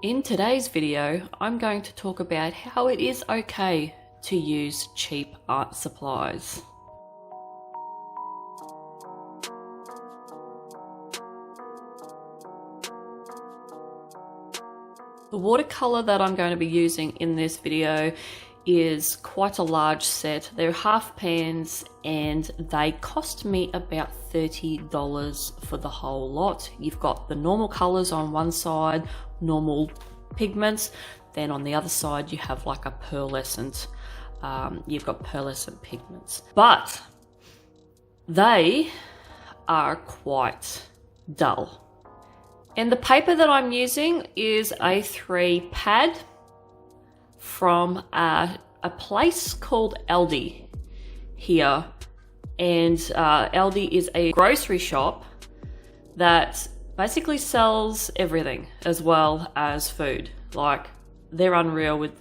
In today's video, I'm going to talk about how it is okay to use cheap art supplies. The watercolor that I'm going to be using in this video is quite a large set. They're half pans and they cost me about $30 for the whole lot. You've got the normal colors on one side, normal pigments, then on the other side you have like a pearlescent, you've got pearlescent pigments, but they are quite dull. And the paper that I'm using is A3 pad from a place called Aldi here. And Aldi is a grocery shop that basically sells everything as well as food. Like, they're unreal with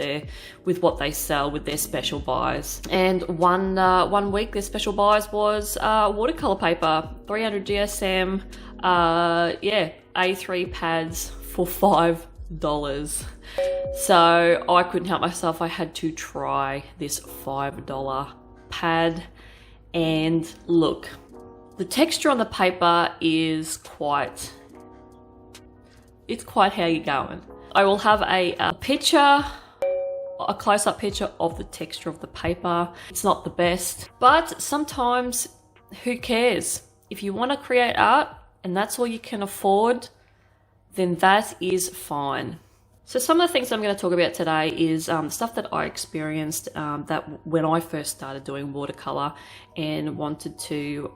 what they sell with their special buys. And one week their special buys was watercolor paper, 300 GSM, A3 pads for $5. So I couldn't help myself. I had to try this $5 pad, and look, the texture on the paper is quite how you're going. I will have a picture, a close-up picture of the texture of the paper. It's not the best, but sometimes who cares? If you want to create art and that's all you can afford, then that is fine. So some of the things I'm going to talk about today is stuff that I experienced that when I first started doing watercolor and wanted to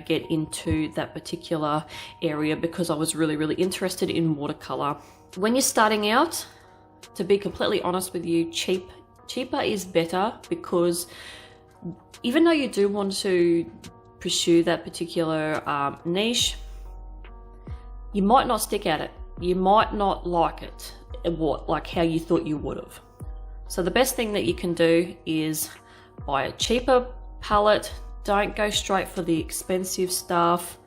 get into that particular area because I was really interested in watercolor. When you're starting out, to be completely honest with you, cheaper is better, because even though you do want to pursue that particular niche, you might not stick at it. You might not like it, like how you thought you would have. So the best thing that you can do is buy a cheaper palette. Don't go straight for the expensive stuff.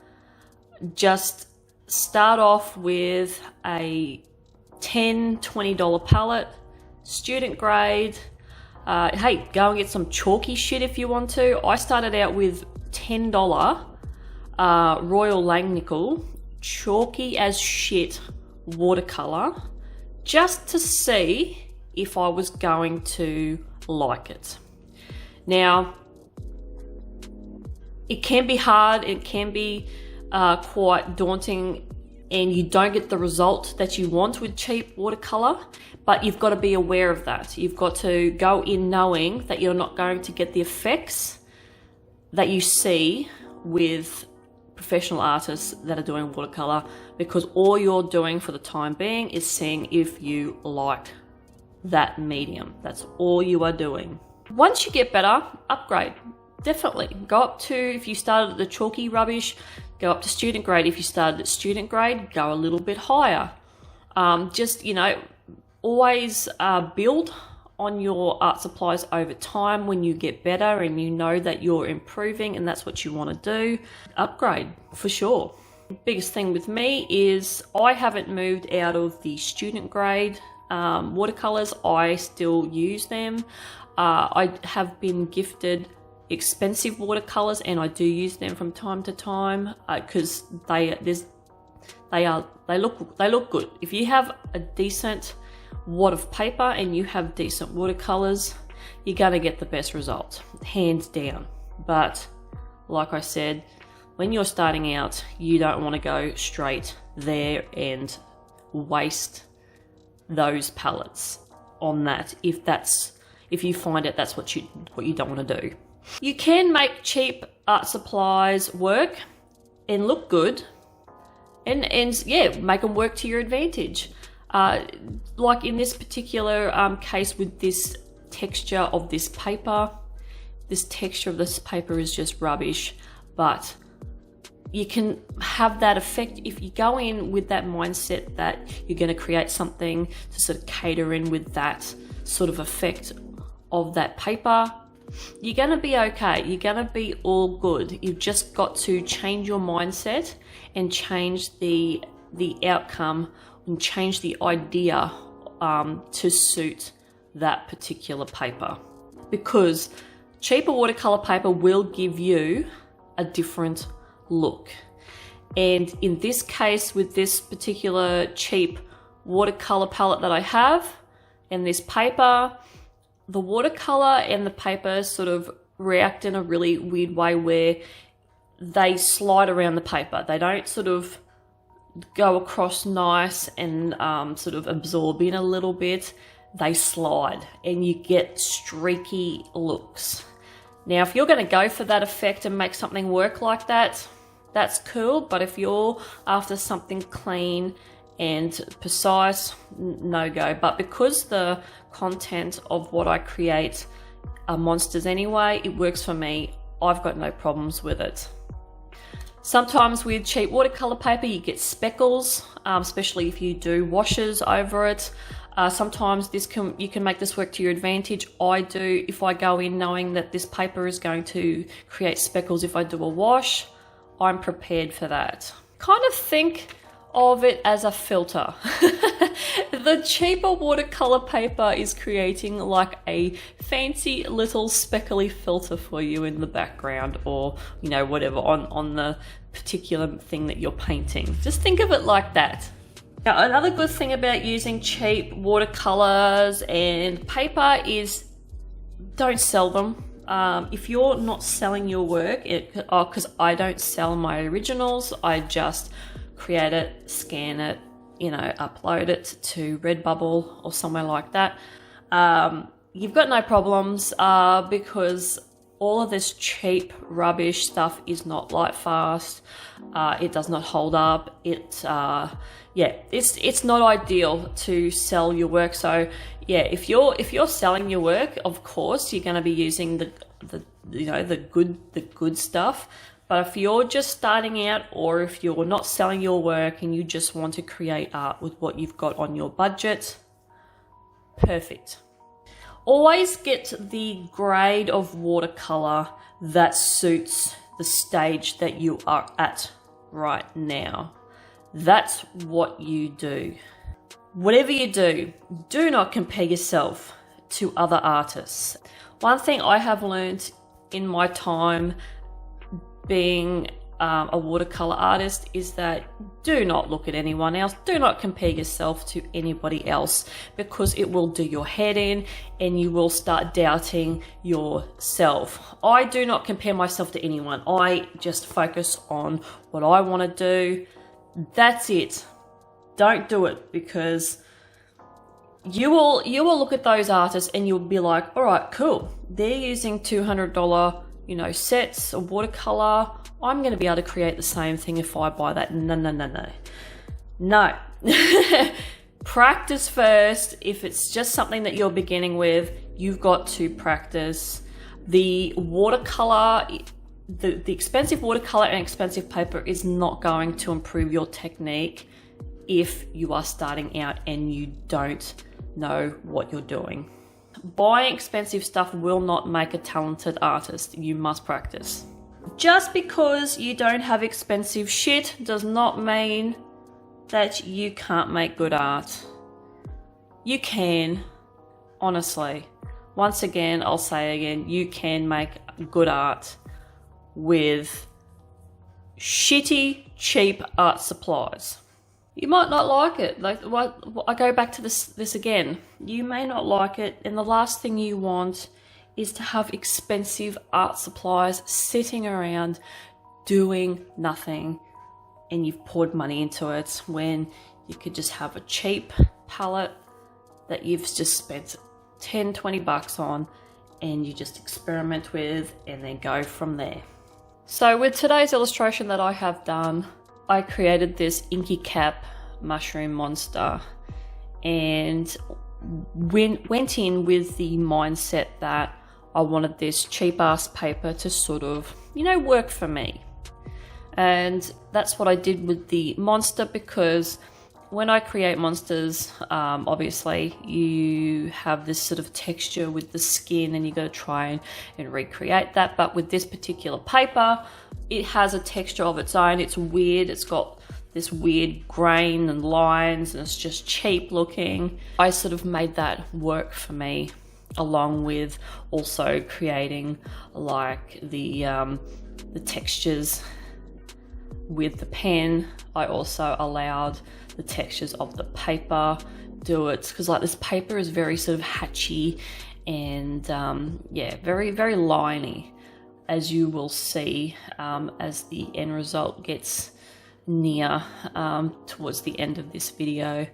Just start off with a $10, $20 palette, student grade. Hey, go and get some chalky shit if you want to. I started out with $10 Royal Langnickel chalky as shit watercolor, just to see if I was going to like it. Now, it can be hard, it can be quite daunting, and you don't get the result that you want with cheap watercolor, but you've got to be aware of that. You've got to go in knowing that you're not going to get the effects that you see with professional artists that are doing watercolor, because all you're doing for the time being is seeing if you like that medium. That's all you are doing. Once you get better, upgrade. Definitely go up to, if you started at the chalky rubbish, go up to student grade. If you started at student grade, go a little bit higher. Just, always build on your art supplies over time. When you get better and you know that you're improving and that's what you want to do, upgrade for sure. The biggest thing with me is I haven't moved out of the student grade watercolors. I still use them. I have been gifted expensive watercolors and I do use them from time to time because they look good. If you have a decent wad of paper and you have decent watercolors, you're gonna get the best result, hands down. But like I said, when you're starting out, you don't want to go straight there and waste those palettes on that if you find it that's what you don't want to do. You can make cheap art supplies work and look good, and yeah, make them work to your advantage. Like in this particular case with this texture of this paper, this texture of this paper is just rubbish, but you can have that effect if you go in with that mindset that you're going to create something to sort of cater in with that sort of effect of that paper. You're going to be okay. You're going to be all good. You've just got to change your mindset and change the outcome and change the idea to suit that particular paper, because cheaper watercolor paper will give you a different look. And in this case, with this particular cheap watercolor palette that I have and this paper, the watercolor and the paper sort of react in a really weird way where they slide around the paper. They don't sort of go across nice and sort of absorb in a little bit. They slide and you get streaky looks. Now, if you're going to go for that effect and make something work like that, that's cool. But if you're after something clean and precise, no go. But because the content of what I create are monsters anyway, it works for me. I've got no problems with it. Sometimes with cheap watercolor paper, you get speckles, especially if you do washes over it. Sometimes you can make this work to your advantage. I do if I go in knowing that this paper is going to create speckles if I do a wash. I'm prepared for that. Kind of think of it as a filter. The cheaper watercolor paper is creating like a fancy little speckly filter for you in the background, or you know, whatever on the particular thing that you're painting. Just think of it like that. Now, another good thing about using cheap watercolors and paper is don't sell them. If you're not selling your work, because I don't sell my originals, I just create it, scan it, you know, upload it to Redbubble or somewhere like that. You've got no problems because all of this cheap rubbish stuff is not light fast. It does not hold up. It's not ideal to sell your work. So yeah, if you're selling your work, of course you're going to be using the good stuff. But if you're just starting out, or if you're not selling your work and you just want to create art with what you've got on your budget, perfect. Always get the grade of watercolor that suits the stage that you are at right now. That's what you do. Whatever you do, do not compare yourself to other artists. One thing I have learned in my time being a watercolor artist is that do not look at anyone else. Do not compare yourself to anybody else, because it will do your head in and you will start doubting yourself. I do not compare myself to anyone. I just focus on what I want to do. That's it. Don't do it, because you will look at those artists and you'll be like, all right, cool. They're using $200 sets of watercolor. I'm going to be able to create the same thing if I buy that. No. Practice first. If it's just something that you're beginning with, you've got to practice. The watercolor, the expensive watercolor and expensive paper is not going to improve your technique if you are starting out and you don't know what you're doing. Buying expensive stuff will not make a talented artist. You must practice. Just because you don't have expensive shit does not mean that you can't make good art. You can, honestly. Once again, I'll say again, you can make good art with shitty, cheap art supplies. You might not like it. I go back to this again. You may not like it, and the last thing you want is to have expensive art supplies sitting around doing nothing, and you've poured money into it, when you could just have a cheap palette that you've just spent $10-20 on, and you just experiment with and then go from there. So with today's illustration that I have done, I created this inky cap mushroom monster and went in with the mindset that I wanted this cheap ass paper to sort of, work for me. And that's what I did with the monster, because when I create monsters, obviously you have this sort of texture with the skin and you got to try and recreate that. But with this particular paper, it has a texture of its own. It's weird. It's got this weird grain and lines, and it's just cheap looking. I sort of made that work for me, along with also creating like the textures with the pen. I also allowed the textures of the paper do it, because like this paper is very sort of hatchy and yeah, very liney, as you will see as the end result gets near towards the end of this video.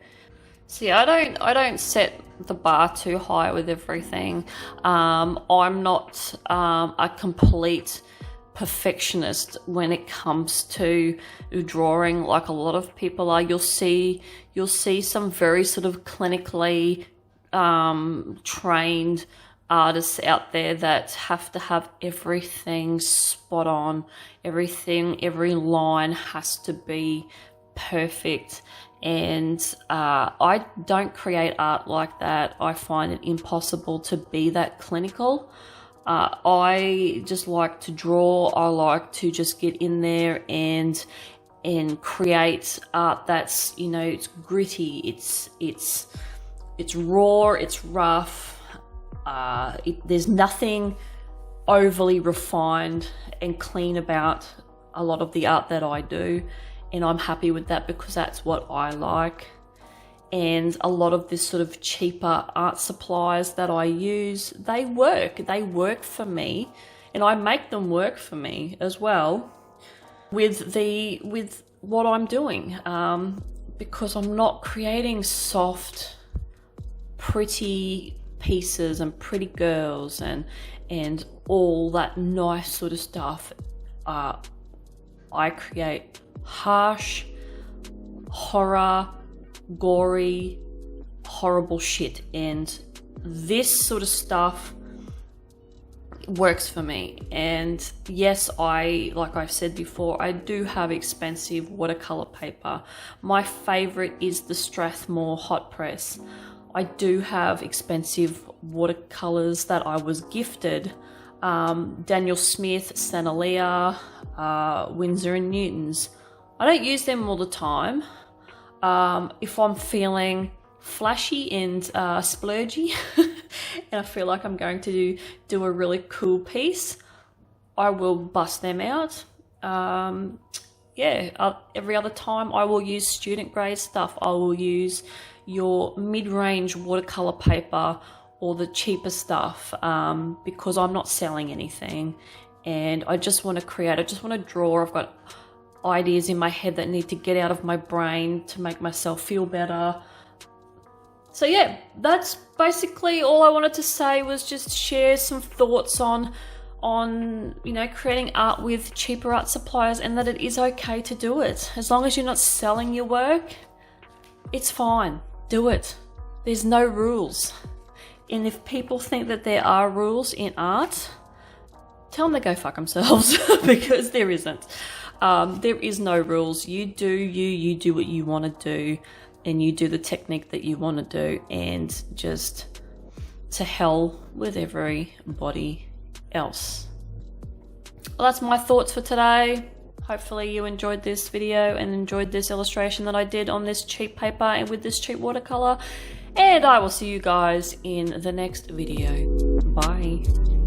See, I don't set the bar too high with everything. I'm not a complete perfectionist when it comes to drawing like a lot of people are. You'll see some very sort of clinically trained artists out there that have to have everything spot on. Every line has to be perfect, and I don't create art like that. I find it impossible to be that clinical. I just like to draw. I like to just get in there and create art that's, you know, it's gritty, it's raw, it's rough. There's nothing overly refined and clean about a lot of the art that I do, and I'm happy with that because that's what I like. And a lot of this sort of cheaper art supplies that I use, they work for me, and I make them work for me as well with what I'm doing, because I'm not creating soft, pretty pieces and pretty girls and all that nice sort of stuff. I create harsh, horror, gory, horrible shit, and this sort of stuff works for me. And yes, like I've said before, I do have expensive watercolor paper. My favorite is the Strathmore hot press. I do have expensive watercolors that I was gifted, Daniel Smith, Santalea, Winsor & Newton's. I don't use them all the time. If I'm feeling flashy and splurgy and I feel like I'm going to do a really cool piece, I will bust them out. Every other time I will use student grade stuff. I will use your mid-range watercolor paper or the cheaper stuff, because I'm not selling anything and I just want to create, I just want to draw. I've got ideas in my head that need to get out of my brain to make myself feel better. So yeah, that's basically all I wanted to say, was just share some thoughts on you know, creating art with cheaper art suppliers, and that it is okay to do it. As long as you're not selling your work, it's fine. Do it. There's no rules. And if people think that there are rules in art, tell them to go fuck themselves, because there isn't. There is no rules. You do you do what you want to do, and you do the technique that you want to do, and just to hell with everybody else. Well, that's my thoughts for today. Hopefully you enjoyed this video and enjoyed this illustration that I did on this cheap paper and with this cheap watercolor, and I will see you guys in the next video. Bye.